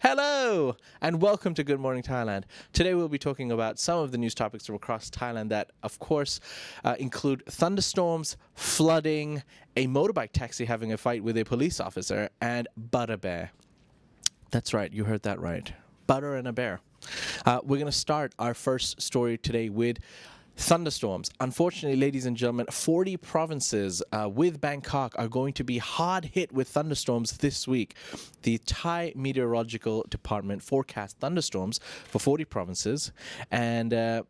Hello and welcome to Good Morning Thailand. Today we'll be talking about some of the news topics from across Thailand that, of course, include thunderstorms, flooding, a motorbike taxi having a fight with a police officer, and Butterbear. That's right, you heard that right. Butter and a bear. We're going to start our first story today with thunderstorms. Unfortunately, ladies and gentlemen, 40 provinces with Bangkok are going to be hard hit with thunderstorms this week. The Thai Meteorological Department forecast thunderstorms for 40 provinces, and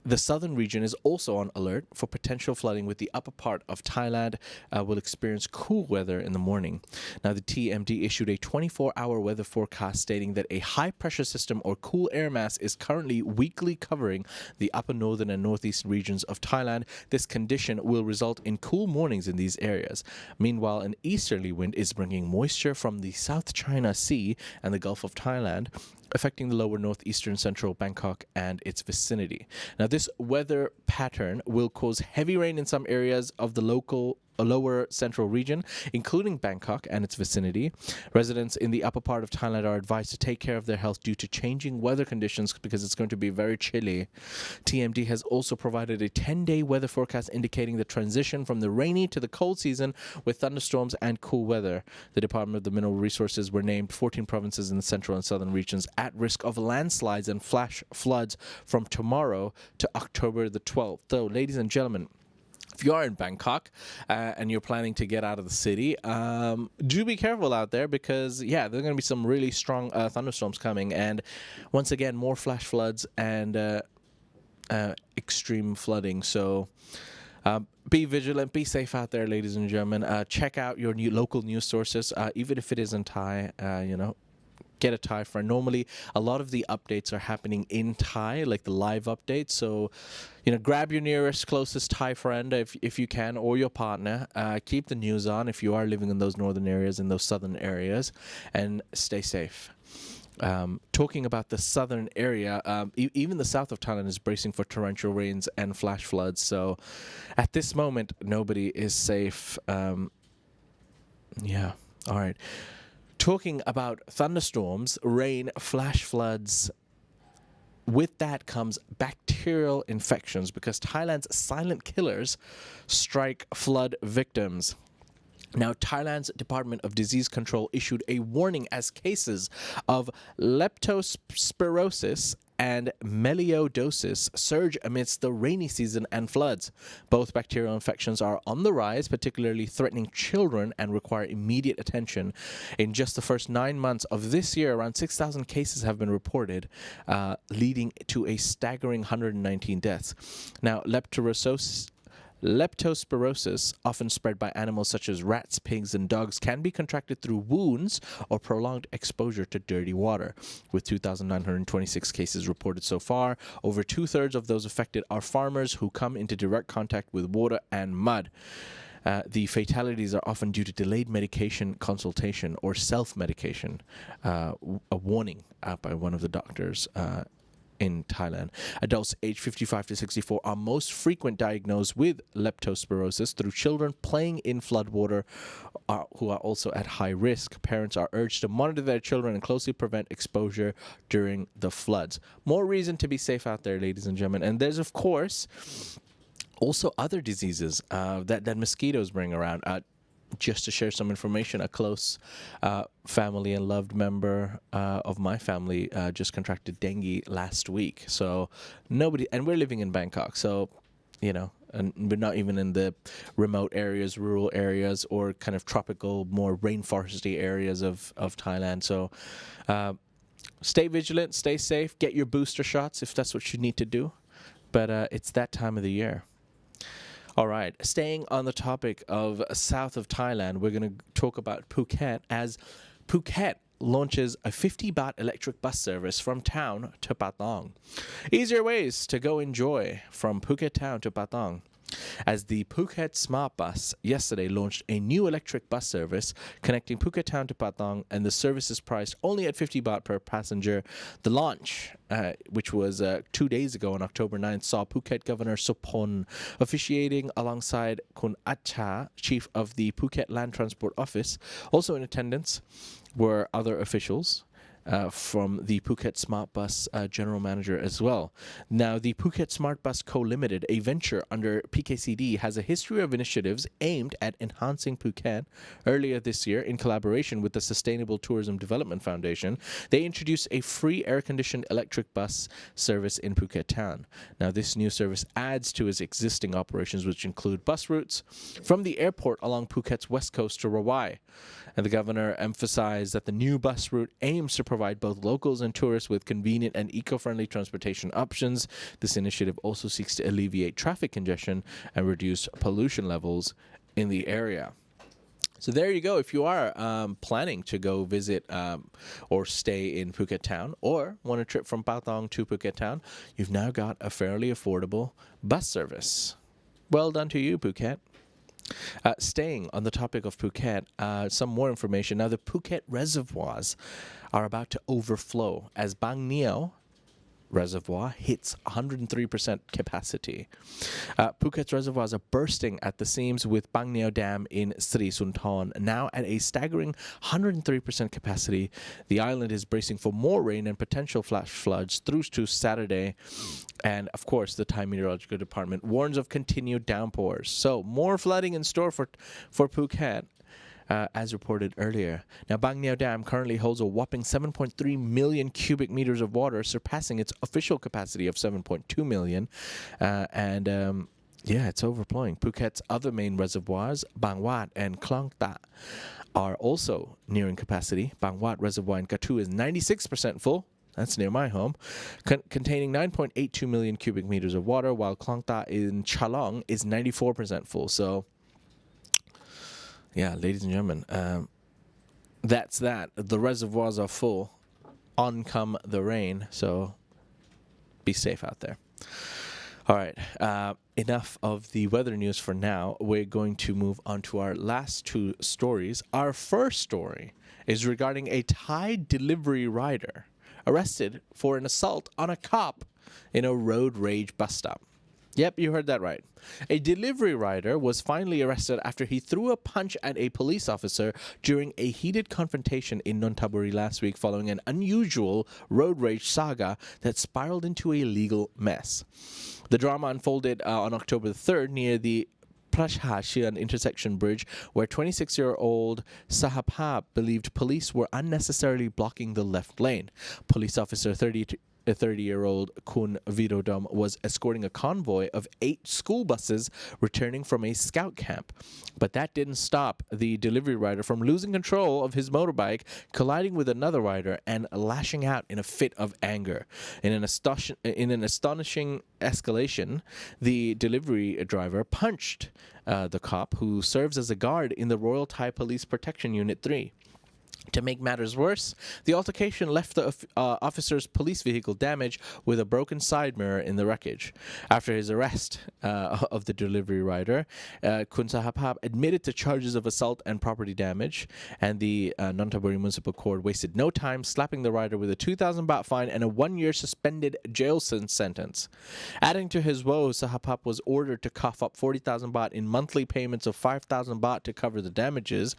the southern region is also on alert for potential flooding, with the upper part of Thailand will experience cool weather in the morning. Now, the TMD issued a 24-hour weather forecast stating that a high-pressure system or cool air mass is currently weakly covering the upper northern and northeast regions of Thailand. This condition will result in cool mornings in these areas. Meanwhile, an easterly wind is bringing moisture from the South China Sea and the Gulf of Thailand, affecting the lower northeastern central Bangkok and its vicinity. Now, this weather pattern will cause heavy rain in some areas of the lower central region, including Bangkok and its vicinity. Residents in the upper part of Thailand are advised to take care of their health due to changing weather conditions because it's going to be very chilly. TMD has also provided a 10-day weather forecast indicating the transition from the rainy to the cold season with thunderstorms and cool weather. The Department of the Mineral Resources were named 14 provinces in the central and southern regions at risk of landslides and flash floods from tomorrow to October the 12th. So, ladies and gentlemen, if you are in Bangkok and you're planning to get out of the city, do be careful out there because, there are going to be some really strong thunderstorms coming. And once again, more flash floods and extreme flooding. So be vigilant, be safe out there, ladies and gentlemen. Check out your local news sources, even if it isn't Thai, get a Thai friend. Normally, a lot of the updates are happening in Thai, like the live updates. So, grab your nearest, closest Thai friend if you can, or your partner. Keep the news on if you are living in those northern areas, in those southern areas, and stay safe. Talking about the southern area, even the south of Thailand is bracing for torrential rains and flash floods. So, at this moment, nobody is safe. All right. Talking about thunderstorms, rain, flash floods, with that comes bacterial infections because Thailand's silent killers strike flood victims. Now, Thailand's Department of Disease Control issued a warning as cases of leptospirosis and melioidosis surge amidst the rainy season and floods. Both bacterial infections are on the rise, particularly threatening children, and require immediate attention. In just the first 9 months of this year, around 6,000 cases have been reported, leading to a staggering 119 deaths. Now, leptospirosis, often spread by animals such as rats, pigs, and dogs, can be contracted through wounds or prolonged exposure to dirty water. With 2,926 cases reported so far, over two-thirds of those affected are farmers who come into direct contact with water and mud. The fatalities are often due to delayed medication consultation or self-medication, a warning by one of the doctors in Thailand. Adults aged 55 to 64 are most frequent diagnosed with leptospirosis through children playing in floodwater who are also at high risk. Parents are urged to monitor their children and closely prevent exposure during the floods. More reason to be safe out there, ladies and gentlemen. And there's, of course, also other diseases that mosquitoes bring around. Just to share some information, a close family and loved member of my family just contracted dengue last week. So and we're living in Bangkok, so, and we're not even in the remote areas, rural areas, or kind of tropical, more rainforesty areas of Thailand. So stay vigilant, stay safe, get your booster shots if that's what you need to do. But it's that time of the year. All right, staying on the topic of south of Thailand, we're going to talk about Phuket as Phuket launches a 50 baht electric bus service from town to Patong. Easier ways to go enjoy from Phuket town to Patong. As the Phuket Smart Bus yesterday launched a new electric bus service connecting Phuket town to Patong, and the service is priced only at 50 baht per passenger. The launch, which was 2 days ago on October 9th, saw Phuket Governor Sopon officiating alongside Kun Acha, chief of the Phuket Land Transport Office. Also in attendance were other officials, from the Phuket Smart Bus general manager as well. Now, the Phuket Smart Bus Co. Limited, a venture under PKCD, has a history of initiatives aimed at enhancing Phuket. Earlier this year, in collaboration with the Sustainable Tourism Development Foundation, they introduced a free air-conditioned electric bus service in Phuket town. Now, this new service adds to its existing operations, which include bus routes from the airport along Phuket's west coast to Rawai. And the governor emphasized that the new bus route aims to provide both locals and tourists with convenient and eco-friendly transportation options. This initiative also seeks to alleviate traffic congestion and reduce pollution levels in the area. So there you go. If you are planning to go visit or stay in Phuket town, or want a trip from Patong to Phuket town, you've now got a fairly affordable bus service. Well done to you, Phuket. Staying on the topic of Phuket, some more information. Now, the Phuket reservoirs are about to overflow as Bang Neo reservoir hits 103% capacity. Phuket's reservoirs are bursting at the seams, with Bang Neo Dam in Sri Sunthorn now at a staggering 103% capacity. The island is bracing for more rain and potential flash floods through to Saturday. And, of course, the Thai Meteorological Department warns of continued downpours. So, more flooding in store for Phuket. As reported earlier. Now, Bang Neo Dam currently holds a whopping 7.3 million cubic meters of water, surpassing its official capacity of 7.2 million. It's overflowing. Phuket's other main reservoirs, Bang Wat and Klong Ta, are also nearing capacity. Bang Wat Reservoir in Katu is 96% full. That's near my home, containing 9.82 million cubic meters of water, while Klong Ta in Chalong is 94% full. So, yeah, ladies and gentlemen, that's that. The reservoirs are full. On come the rain, so be safe out there. All right, enough of the weather news for now. We're going to move on to our last two stories. Our first story is regarding a Thai delivery rider arrested for an assault on a cop in a road rage bus stop. Yep, you heard that right. A delivery rider was finally arrested after he threw a punch at a police officer during a heated confrontation in Nonthaburi last week, following an unusual road rage saga that spiraled into a legal mess. The drama unfolded on October 3rd near the Prashashian intersection bridge, where 26-year-old Sahapab believed police were unnecessarily blocking the left lane. Police officer 30-year-old Kun Virodom was escorting a convoy of 8 school buses returning from a scout camp. But that didn't stop the delivery rider from losing control of his motorbike, colliding with another rider, and lashing out in a fit of anger. In an astonishing escalation, the delivery driver punched the cop, who serves as a guard in the Royal Thai Police Protection Unit 3. To make matters worse, the altercation left the officer's police vehicle damaged, with a broken side mirror in the wreckage. After his arrest of the delivery rider, Kun Sahapab admitted to charges of assault and property damage, and the Nonthaburi Municipal Court wasted no time slapping the rider with a 2,000 baht fine and a 1-year suspended jail sentence. Adding to his woes, Sahapab was ordered to cough up 40,000 baht in monthly payments of 5,000 baht to cover the damages,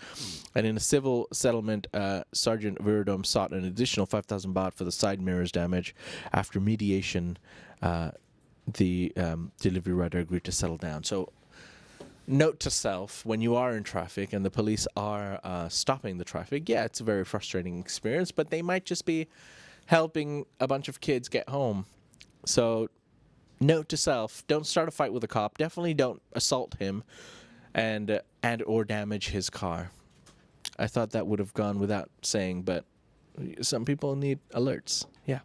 and in a civil settlement, Sergeant Virodom sought an additional 5,000 baht for the side mirrors damage. After mediation, the delivery rider agreed to settle down. So, note to self, when you are in traffic and the police are stopping the traffic, yeah, it's a very frustrating experience, but they might just be helping a bunch of kids get home. So, note to self, don't start a fight with a cop. Definitely don't assault him and or damage his car. I thought that would have gone without saying, but some people need alerts. Yeah.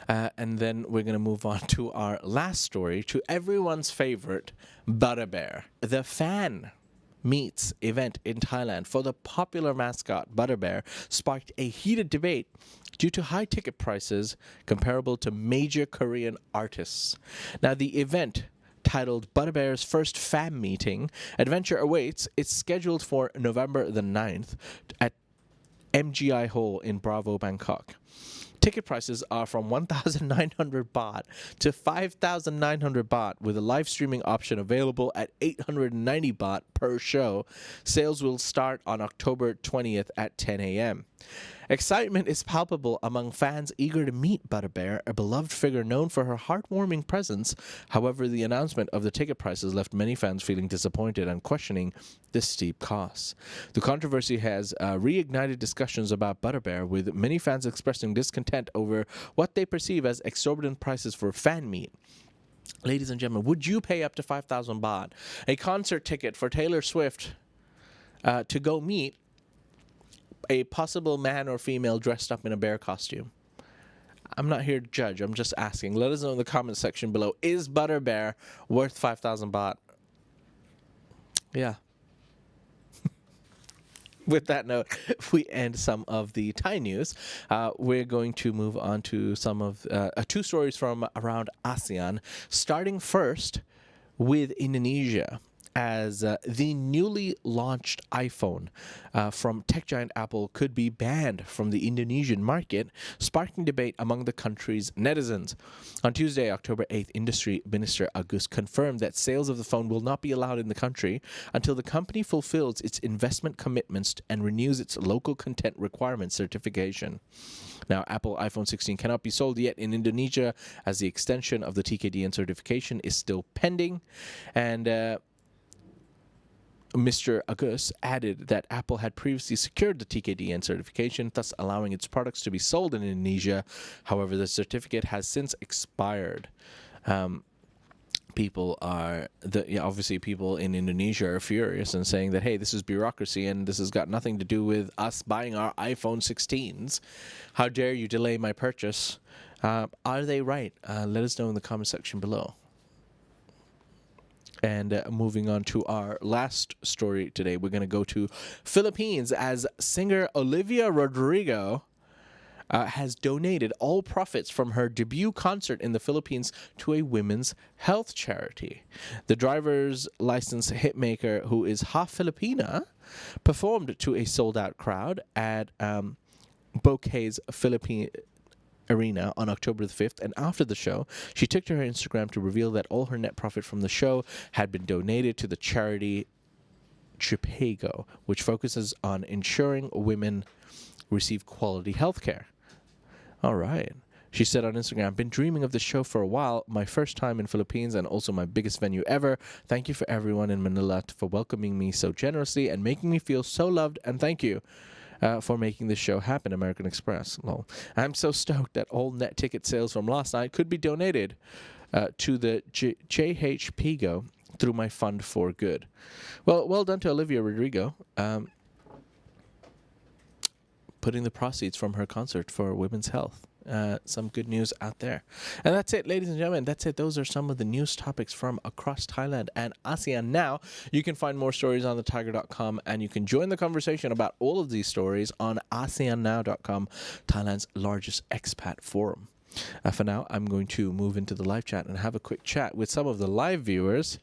And then we're going to move on to our last story, to everyone's favorite, Butterbear. The fan meets event in Thailand for the popular mascot Butterbear sparked a heated debate due to high ticket prices comparable to major Korean artists. Now, the event, titled Butterbear's First Fan Meeting, Adventure Awaits, it's scheduled for November the 9th at MGI Hall in Bravo, Bangkok. Ticket prices are from 1,900 baht to 5,900 baht, with a live streaming option available at 890 baht per show. Sales will start on October 20th at 10 a.m. Excitement is palpable among fans eager to meet Butterbear, a beloved figure known for her heartwarming presence. However, the announcement of the ticket prices left many fans feeling disappointed and questioning the steep costs. The controversy has reignited discussions about Butterbear, with many fans expressing discontent over what they perceive as exorbitant prices for fan meet. Ladies and gentlemen, would you pay up to 5,000 baht, a concert ticket for Taylor Swift, to go meet a possible man or female dressed up in a bear costume? I'm not here to judge. I'm just asking. Let us know in the comment section below. Is Butterbear worth 5,000 baht? Yeah. With that note, we end some of the Thai news. We're going to move on to some of two stories from around ASEAN, starting first with Indonesia, as the newly launched iPhone from tech giant Apple could be banned from the Indonesian market, sparking debate among the country's netizens. On Tuesday, October 8th, Industry Minister Agus confirmed that sales of the phone will not be allowed in the country until the company fulfills its investment commitments and renews its local content requirement certification. Now, Apple iPhone 16 cannot be sold yet in Indonesia, as the extension of the TKDN certification is still pending. And Mr. Agus added that Apple had previously secured the TKDN certification, thus allowing its products to be sold in Indonesia. However, the certificate has since expired. Obviously people in Indonesia are furious and saying that, hey, this is bureaucracy and this has got nothing to do with us buying our iPhone 16s. How dare you delay my purchase? Are they right? Let us know in the comment section below. And moving on to our last story today, we're going to go to Philippines, as singer Olivia Rodrigo has donated all profits from her debut concert in the Philippines to a women's health charity. The driver's license hitmaker, who is half Filipina, performed to a sold-out crowd at Bouquet's Philippine Arena on October the 5th, and after the show, she took to her Instagram to reveal that all her net profit from the show had been donated to the charity Tripago, which focuses on ensuring women receive quality health care. All right. She said on Instagram, "Been dreaming of this show for a while. My first time in Philippines and also my biggest venue ever. Thank you for everyone in Manila for welcoming me so generously and making me feel so loved, and thank you for making this show happen, American Express." Lol. I'm so stoked that all net ticket sales from last night could be donated to the JHPGO through my fund for good. Well done to Olivia Rodrigo, putting the proceeds from her concert for women's health. Some good news out there. And that's it, ladies and gentlemen. That's it. Those are some of the news topics from across Thailand and ASEAN. Now, you can find more stories on thetiger.com, and you can join the conversation about all of these stories on ASEANnow.com, Thailand's largest expat forum. For now, I'm going to move into the live chat and have a quick chat with some of the live viewers.